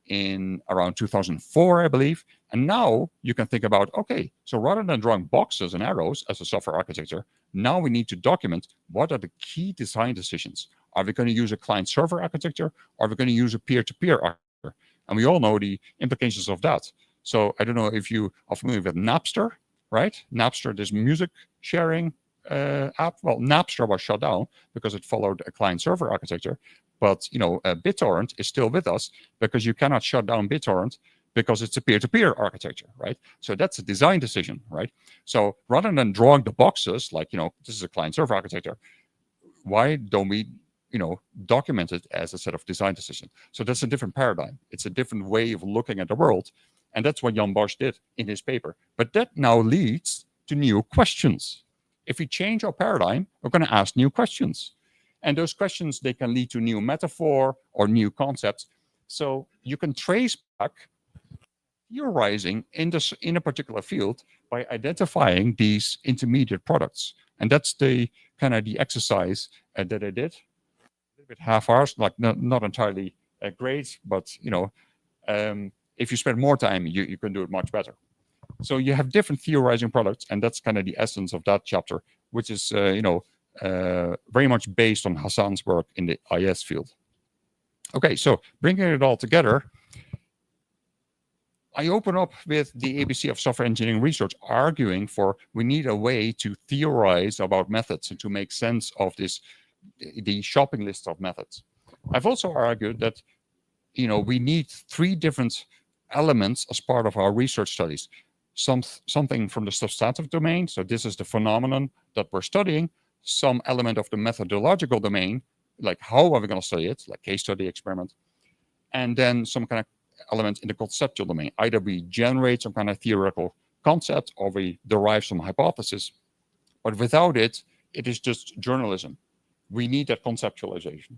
in around 2004, I believe. And now you can think about, okay, so rather than drawing boxes and arrows as a software architecture, now we need to document what are the key design decisions. Are we going to use a client-server architecture? Or are we going to use a peer-to-peer architecture? And we all know the implications of that. So I don't know if you are familiar with Napster, right? Napster, this music sharing app. Well, Napster was shut down because it followed a client-server architecture. But BitTorrent is still with us because you cannot shut down BitTorrent because it's a peer-to-peer architecture, right? So that's a design decision, right? So rather than drawing the boxes, like, this is a client-server architecture, why don't we, document it as a set of design decisions? So that's a different paradigm. It's a different way of looking at the world. And that's what Jan Bosch did in his paper. But that now leads to new questions. If we change our paradigm, we're going to ask new questions. And those questions, they can lead to new metaphor or new concepts. So you can trace back theorizing in a particular field by identifying these intermediate products. And that's the kind of the exercise that I did. A little bit half-assed, like not entirely great, but if you spend more time, you can do it much better. So you have different theorizing products, and that's kind of the essence of that chapter, which is very much based on Hassan's work in the IS field. Okay, so bringing it all together, I open up with the ABC of software engineering research, arguing for we need a way to theorize about methods and to make sense of the shopping list of methods. I've also argued that we need three different elements as part of our research studies. Something from the substantive domain, so this is the phenomenon that we're studying, some element of the methodological domain, like how are we going to study it, like case study, experiment, and then some kind of element in the conceptual domain. Either we generate some kind of theoretical concept or we derive some hypothesis, but without it, it is just journalism. We need that conceptualization.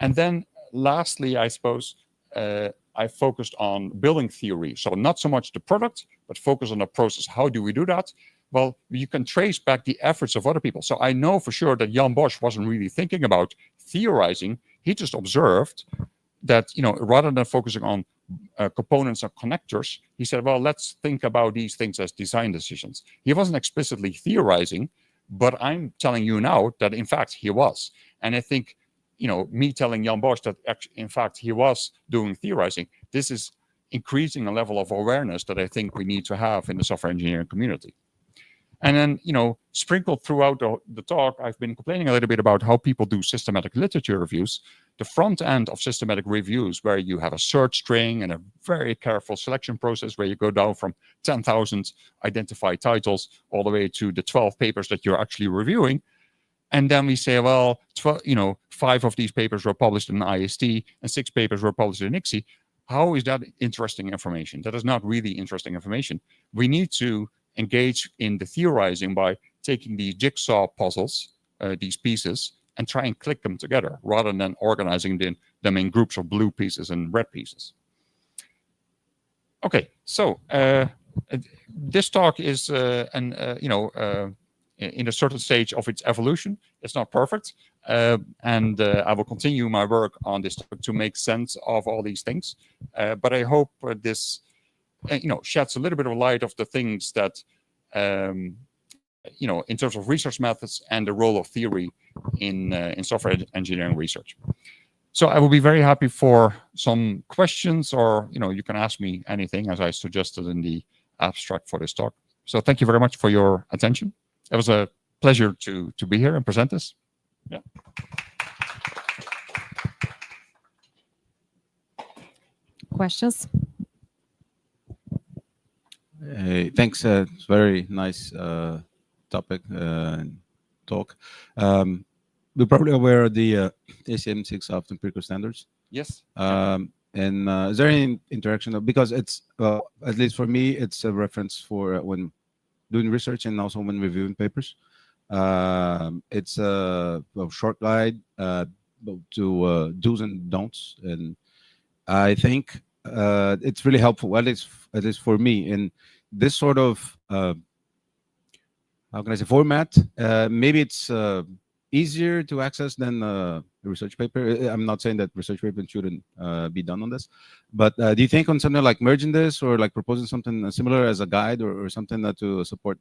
And then lastly, I suppose, I focused on building theory. So not so much the product, but focus on the process. How do we do that? Well, you can trace back the efforts of other people. So I know for sure that Jan Bosch wasn't really thinking about theorizing. He just observed that, rather than focusing on components and connectors, he said, well, let's think about these things as design decisions. He wasn't explicitly theorizing, but I'm telling you now that, in fact, he was. And I think, me telling Jan Bosch that, in fact, he was doing theorizing, this is increasing a level of awareness that I think we need to have in the software engineering community. And then, sprinkled throughout the talk, I've been complaining a little bit about how people do systematic literature reviews. The front end of systematic reviews, where you have a search string and a very careful selection process, where you go down from 10,000 identified titles all the way to the 12 papers that you're actually reviewing. And then we say, well, 5 of these papers were published in IST and 6 papers were published in ICSI. How is that interesting information? That is not really interesting information. We need to engage in the theorizing by taking these jigsaw puzzles, these pieces, and try and click them together rather than organizing them in groups of blue pieces and red pieces. Okay, so this talk is in a certain stage of its evolution. It's not perfect, and I will continue my work on this topic to make sense of all these things. But I hope this, sheds a little bit of light of the things that, in terms of research methods and the role of theory in software engineering research. So I will be very happy for some questions, or you can ask me anything, as I suggested in the abstract for this talk. So thank you very much for your attention. It was a pleasure to be here and present this. Yeah. Questions? Hey, thanks. It's very nice topic talk. We're probably aware of the ACM6 soft empirical standards. Yes. And is there any interaction? Because it's, at least for me, it's a reference for when doing research and also when reviewing papers. It's a short guide to do's and don'ts, and I think it's really helpful, at least for me, in this sort of how can I say format. Maybe it's easier to access than a research paper. I'm not saying that research paper shouldn't be done on this, but do you think on something like merging this, or like proposing something similar as a guide, or something that to support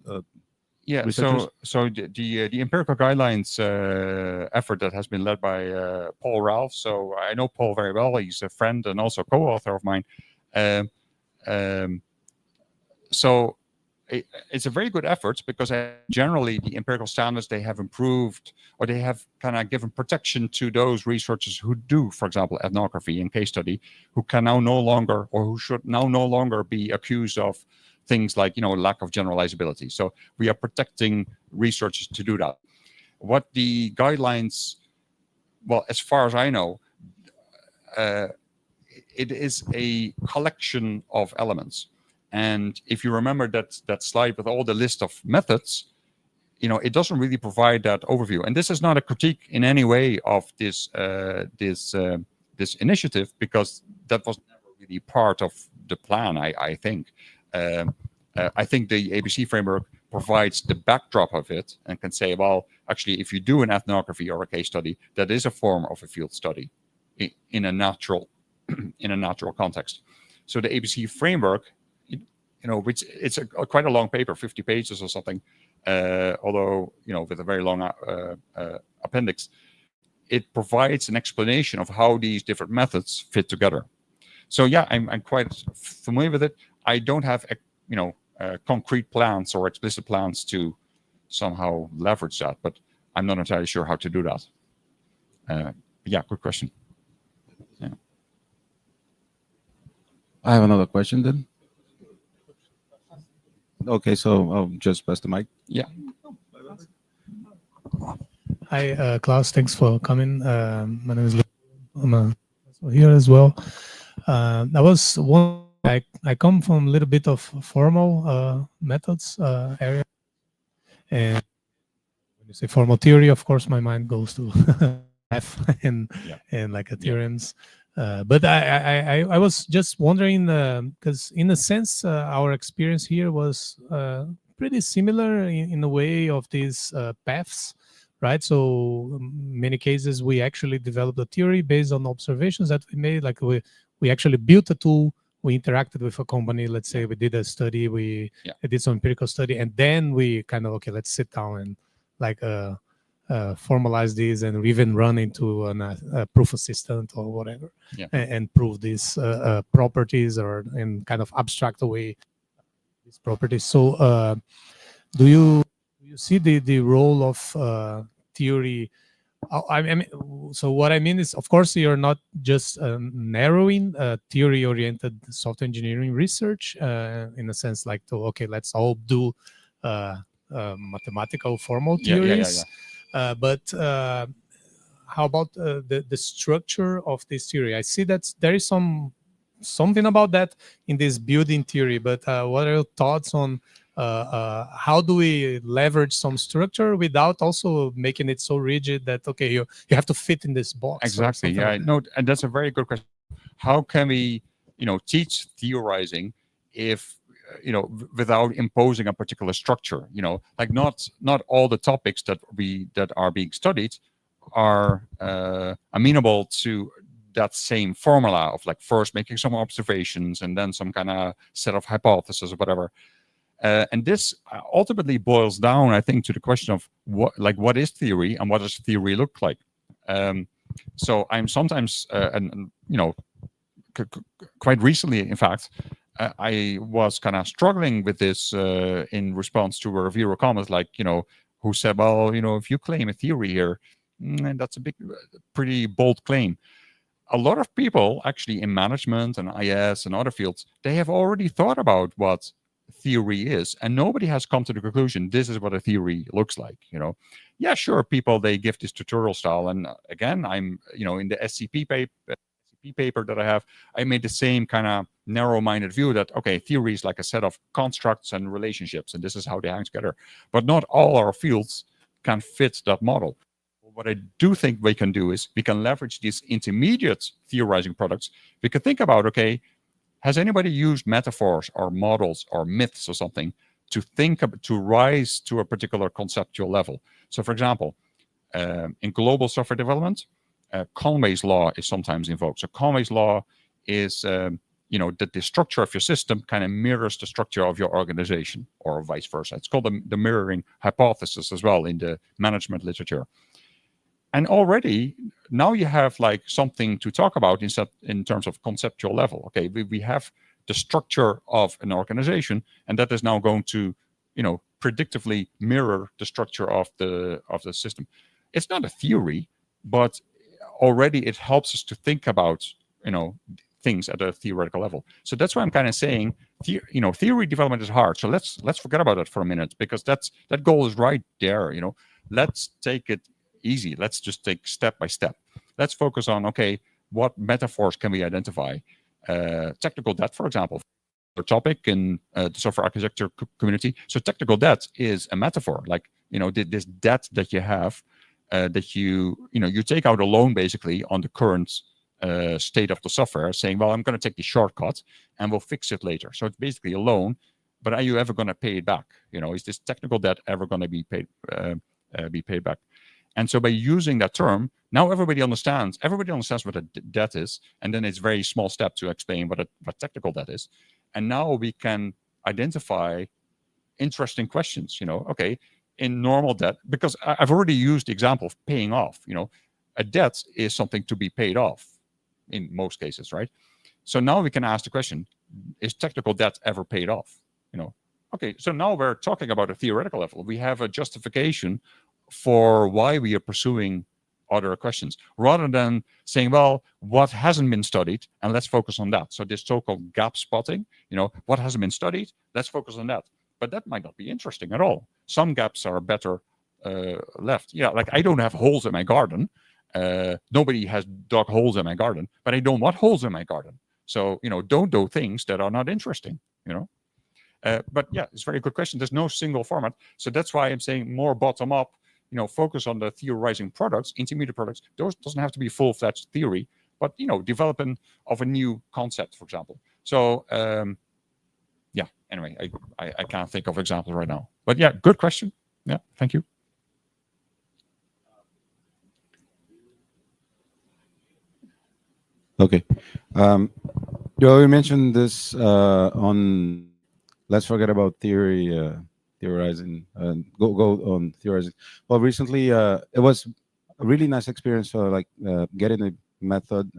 researchers? So the empirical guidelines effort that has been led by Paul Ralph. So I know Paul very well. He's a friend and also co-author of mine. So it's a very good effort, because generally the empirical standards, they have improved, or they have kind of given protection to those researchers who do, for example, ethnography and case study, who can now no longer, or who should now no longer be accused of things like, lack of generalizability. So we are protecting researchers to do that. What the guidelines, well, as far as I know, it is a collection of elements. And if you remember that slide with all the list of methods, it doesn't really provide that overview. And this is not a critique in any way of this this initiative, because that was never really part of the plan, I think. I think the ABC framework provides the backdrop of it and can say, well, actually, if you do an ethnography or a case study, that is a form of a field study in a natural context. So the ABC framework, which it's quite a long paper, 50 pages or something, although with a very long appendix, it provides an explanation of how these different methods fit together. So yeah, I'm quite familiar with it. I don't have concrete plans or explicit plans to somehow leverage that, but I'm not entirely sure how to do that. Yeah, good question. Yeah. I have another question then. Okay, so I'll just pass the mic. Yeah. Hi, Klaas. Thanks for coming. My name is Luke. I'm here as well. I was wondering, I come from a little bit of formal methods area, and when you say formal theory, of course, my mind goes to F and like theorems. But I was just wondering, because in a sense, our experience here was pretty similar in a way of these paths, right? So in many cases, we actually developed a theory based on observations that we made. Like we actually built a tool, we interacted with a company, let's say we did a study, we did some empirical study, and then we kind of, okay, let's sit down and like formalize this and even run into a proof assistant or whatever, and prove these properties, or in kind of abstract way these properties. So do you see the role of theory? I mean, so what I mean is, of course, you're not just narrowing theory-oriented software engineering research in a sense like, okay, let's all do mathematical formal theories. But how about the structure of this theory? I see that there is something about that in this building theory, but what are your thoughts on how do we leverage some structure without also making it so rigid that, okay, you have to fit in this box? Exactly. Yeah, like no, and that's a very good question. How can we, teach theorizing if without imposing a particular structure. Like not all the topics that are being studied are amenable to that same formula of like first making some observations and then some kind of set of hypotheses or whatever. And this ultimately boils down, I think, to the question of what is theory and what does theory look like. So I'm sometimes, quite recently, in fact, I was kind of struggling with this in response to a reviewer comment, like, who said, well, if you claim a theory here, that's a pretty bold claim. A lot of people actually in management and IS and other fields, they have already thought about what theory is, and nobody has come to the conclusion this is what a theory looks like. Yeah, sure, people, they give this tutorial style, and again, I'm in the SCP paper that I have, I made the same kind of narrow-minded view that, okay, theory is like a set of constructs and relationships, and this is how they hang together. But not all our fields can fit that model. What I do think we can do is we can leverage these intermediate theorizing products. We can think about, okay, has anybody used metaphors or models or myths or something to rise to a particular conceptual level? So, for example, in global software development, Conway's law is sometimes invoked. So Conway's law is, that the structure of your system kind of mirrors the structure of your organization, or vice versa. It's called the mirroring hypothesis as well in the management literature. And already now you have like something to talk about in terms of conceptual level. Okay, we have the structure of an organization, and that is now going to, predictively mirror the structure of the system. It's not a theory, but already it helps us to think about, things at a theoretical level. So that's why I'm kind of saying, theory development is hard. So let's forget about it for a minute, because that goal is right there. Let's take it easy. Let's just take step by step. Let's focus on, okay, what metaphors can we identify? Technical debt, for example, a topic in the software architecture community. So technical debt is a metaphor, like, this debt that you have, that you take out a loan basically on the current state of the software, saying, well, I'm going to take the shortcut and we'll fix it later. So it's basically a loan, but are you ever going to pay it back? Is this technical debt ever going to be paid back? And so by using that term, now everybody understands what a debt is, and then it's a very small step to explain what technical debt is. And now we can identify interesting questions, okay, in normal debt, because I've already used the example of paying off. A debt is something to be paid off in most cases, right? So now we can ask the question, is technical debt ever paid off? Okay, so now we're talking about a theoretical level. We have a justification for why we are pursuing other questions, rather than saying, well, what hasn't been studied, and let's focus on that. So this so-called gap spotting, what hasn't been studied, let's focus on that. But that might not be interesting at all. Some gaps are better left. Yeah, like I don't have holes in my garden. Nobody has dug holes in my garden, but I don't want holes in my garden. So, don't do things that are not interesting, But yeah, it's a very good question. There's no single format. So that's why I'm saying more bottom up, focus on the theorizing products, intermediate products. Those doesn't have to be full-fledged theory, but, development of a new concept, for example. So, yeah, anyway, I can't think of examples right now. But yeah, good question. Yeah, thank you. Okay. You mentioned this on, let's forget about theorizing, go on theorizing. Well, recently, it was a really nice experience, getting a method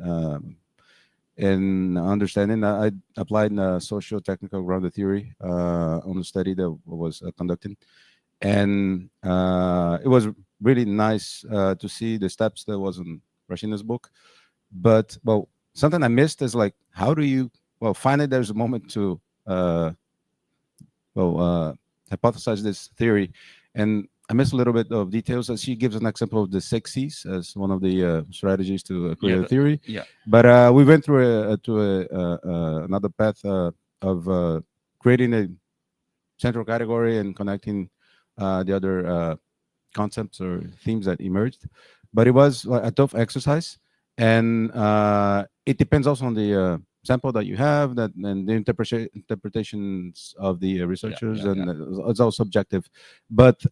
and understanding. I applied socio-technical grounded theory on the study that was conducting. And it was really nice to see the steps that was in Rashina's book. But, well, something I missed is like, how do you, finally there's a moment to, hypothesize this theory. And I missed a little bit of details. As she gives an example of the 6 C's as one of the strategies to create a theory. Yeah. But we went through another path of creating a central category and connecting the other concepts or themes that emerged. But it was a tough exercise. And it depends also on the sample that you have, that and the interpretations of the researchers, and it's all subjective. But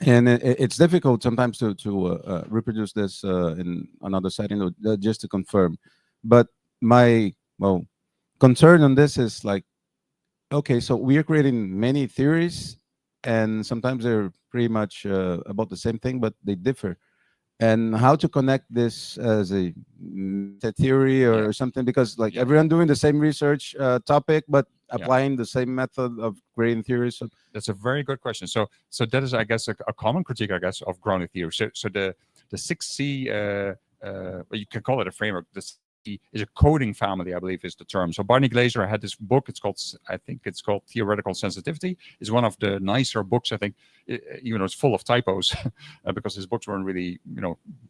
and it's difficult sometimes to reproduce this in another setting, just to confirm. But my concern on this is like, okay, so we are creating many theories, and sometimes they're pretty much about the same thing, but they differ. And how to connect this as a meta theory or something, because like everyone doing the same research topic, but applying the same method of creating theories. So that's a very good question. So that is, I guess, a common critique, I guess, of grounded theory. So the 6C, you can call it a framework. The 6C is a coding family, I believe is the term. So Barney Glaser had this book. I think it's called Theoretical Sensitivity. It's one of the nicer books, I think, even though it's full of typos, because his books weren't really,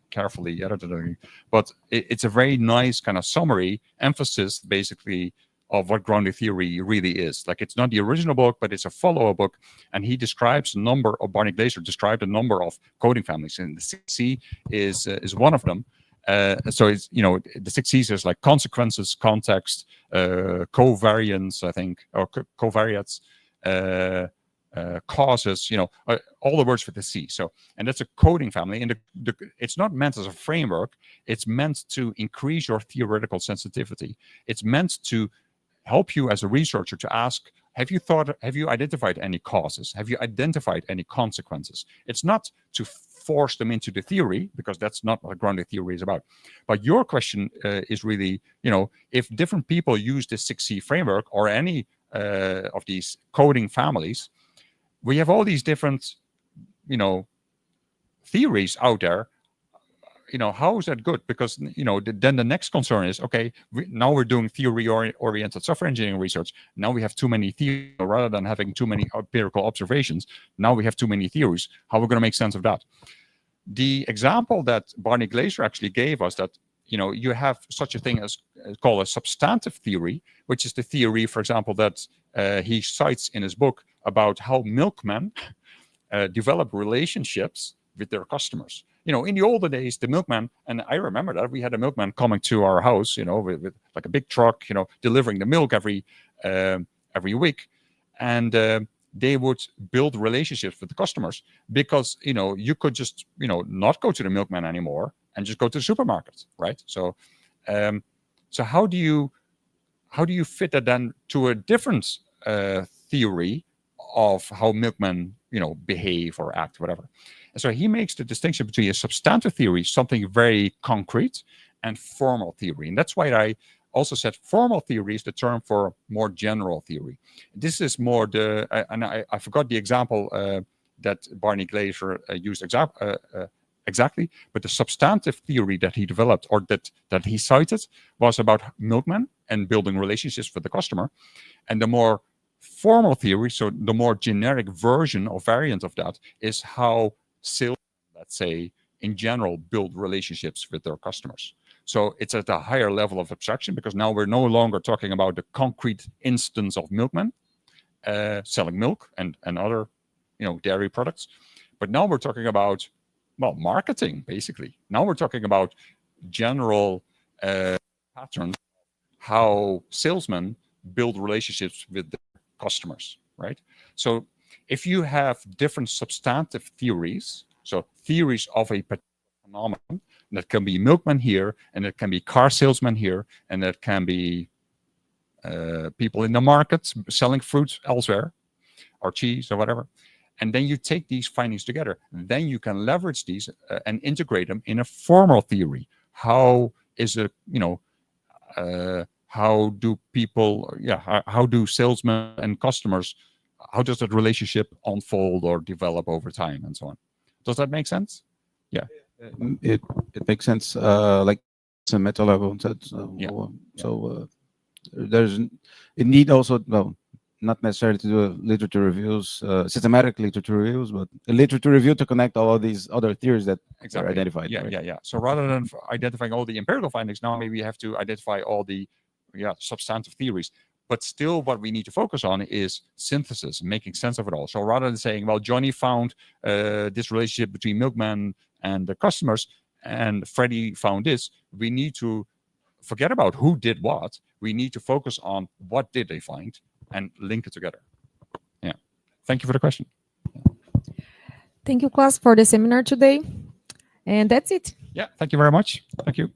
carefully edited. But it's a very nice kind of summary, emphasis, basically, of what grounded theory really is. Like, it's not the original book, but it's a follow-up book. And he describes Barney Glaser described a number of coding families, and the 6C is one of them. So it's, the 6 C's is like consequences, context, covariance, I think, or covariates, causes, all the words for the C. So, and that's a coding family, and it's not meant as a framework. It's meant to increase your theoretical sensitivity. It's meant to help you as a researcher to ask, have you identified any causes? Have you identified any consequences? It's not to force them into the theory, because that's not what grounded theory is about. But your question is really, if different people use the 6C framework or any of these coding families, we have all these different, theories out there. How is that good? Because, then the next concern is, okay, now we're doing theory-oriented software engineering research. Now we have too many theories, rather than having too many empirical observations. Now we have too many theories. How are we going to make sense of that? The example that Barney Glaser actually gave us, that, you have such a thing as called a substantive theory, which is the theory, for example, that he cites in his book about how milkmen develop relationships with their customers. In the older days, the milkman, and I remember that we had a milkman coming to our house, with like a big truck, delivering the milk every week, and they would build relationships with the customers, because you could just not go to the milkman anymore and just go to the supermarket, right? So, so how do you fit that then to a different theory of how milkmen behave or act, whatever? And so he makes the distinction between a substantive theory, something very concrete, and formal theory. And that's why I also said formal theory is the term for more general theory. This is more and I forgot the example that Barney Glaser used exactly, but the substantive theory that he developed, or that he cited, was about milkmen and building relationships with the customer. And the more formal theory, so the more generic version or variant of that, is how sales, let's say, in general, build relationships with their customers. So it's at a higher level of abstraction, because now we're no longer talking about the concrete instance of milkmen selling milk and other, dairy products. But now we're talking about, marketing, basically. Now we're talking about general patterns, how salesmen build relationships with their customers, right? So if you have different substantive theories, so theories of a particular phenomenon, that can be milkman here, and it can be car salesman here, and that can be people in the market selling fruit elsewhere, or cheese or whatever. And then you take these findings together, then you can leverage these and integrate them in a formal theory. How is it, how do people, how do salesmen and customers, how does that relationship unfold or develop over time, and so on? Does that make sense? Yeah. It makes sense. Like it's a meta level. There's a need also, not necessarily to do literature reviews, systematic literature reviews, but a literature review to connect all of these other theories that are identified. Yeah, right? yeah. So rather than identifying all the empirical findings, now maybe you have to identify all the substantive theories. But still, what we need to focus on is synthesis, making sense of it all. So rather than saying, well, Johnny found this relationship between milkman and the customers, and Freddie found this, we need to forget about who did what. We need to focus on what did they find and link it together. Yeah. Thank you for the question. Thank you, Klaas, for the seminar today. And that's it. Yeah, thank you very much. Thank you.